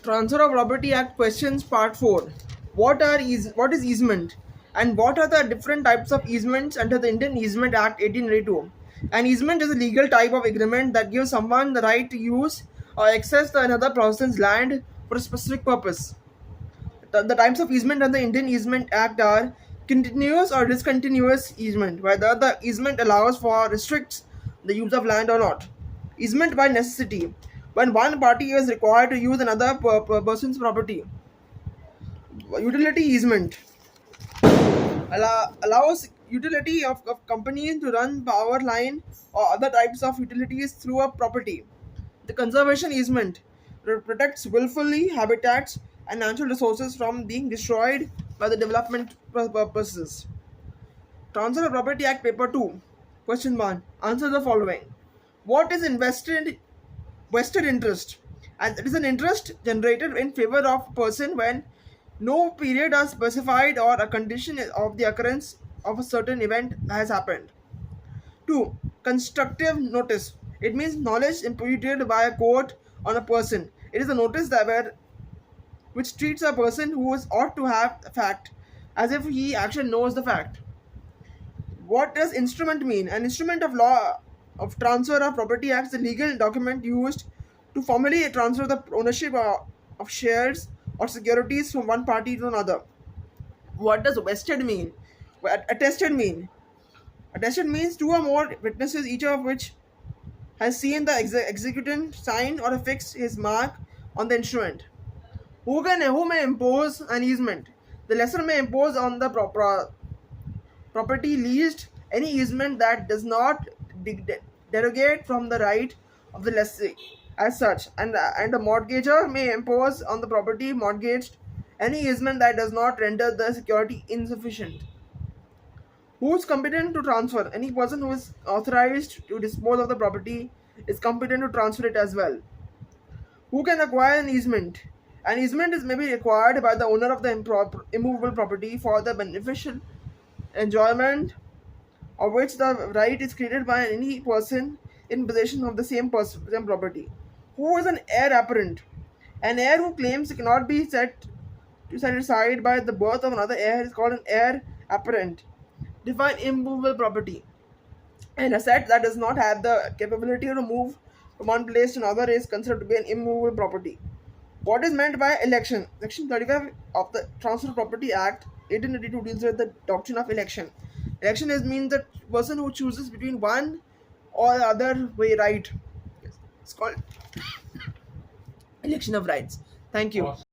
Transfer of Property Act questions part 4. What is easement and what are the different types of easements under the Indian Easement Act 1882? An easement is a legal type of agreement that gives someone the right to use or access to another person's land for a specific purpose. The types of easement under the Indian Easement Act are continuous or discontinuous easement, whether the easement allows for restricts the use of land or not. Easement by necessity, when one party is required to use another person's property. Utility easement allows utility of companies to run power line or other types of utilities through a property. The conservation easement protects willfully habitats and natural resources from being destroyed by the development purposes. Transfer of Property Act Paper 2. Question 1. Answer the following. What is vested interest? And it is an interest generated in favor of a person when no period is specified or a condition of the occurrence of a certain event has happened. 2. Constructive notice. It means knowledge imputed by a court on a person. It is a notice which treats a person who is ought to have a fact as if he actually knows the fact. What does instrument mean? An instrument of law of transfer of property acts, a legal document used to formally transfer the ownership of shares or securities from one party to another. What does vested mean? Attested mean? Attested means two or more witnesses, each of which has seen the executant sign or affix his mark on the instrument. Who may impose an easement? The lessor may impose on the property leased any easement that does not derogate from the right of the lessee as such, and the mortgager may impose on the property mortgaged any easement that does not render the security insufficient. Who is competent to transfer? Any person who is authorized to dispose of the property is competent to transfer it as well. Who can acquire an easement? An easement may be acquired by the owner of the immovable property for the beneficial enjoyment of which the right is created by any person in possession of the same property. Who is an heir apparent? An heir who claims cannot be set aside by the birth of another heir is called an heir apparent. Define immovable property. An asset that does not have the capability to move from one place to another is considered to be an immovable property. What is meant by election? Section 35 of the Transfer of Property Act 1882 deals with the doctrine of election. Election means the person who chooses between one or the other way right. Yes. It's called election of rights. Thank you.